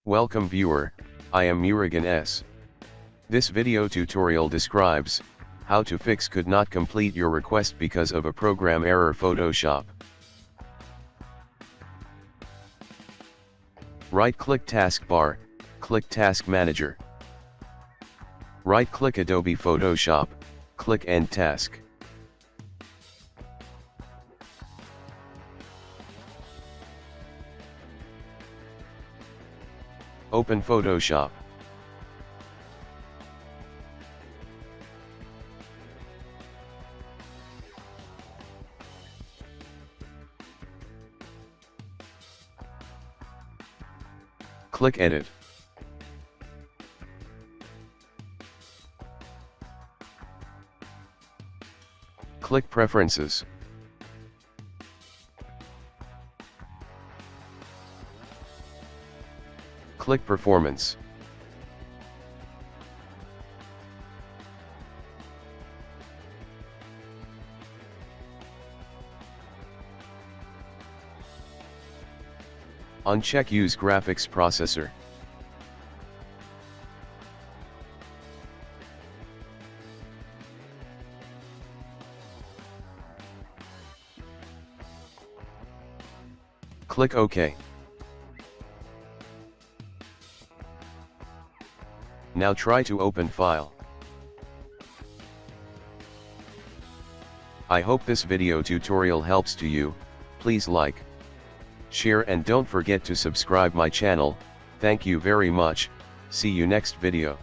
Welcome viewer, I am Murugan S. This video tutorial describes how to fix could not complete your request because of a program error Photoshop. Right-click Taskbar, click Task Manager. Right-click Adobe Photoshop, click End Task. Open Photoshop. Click Edit. Click Preferences. Click Performance. Uncheck Use Graphics Processor. Click OK. Now try to open file. I hope this video tutorial helps to you. Please like, share and don't forget to subscribe my channel. Thank you very much. See you next video.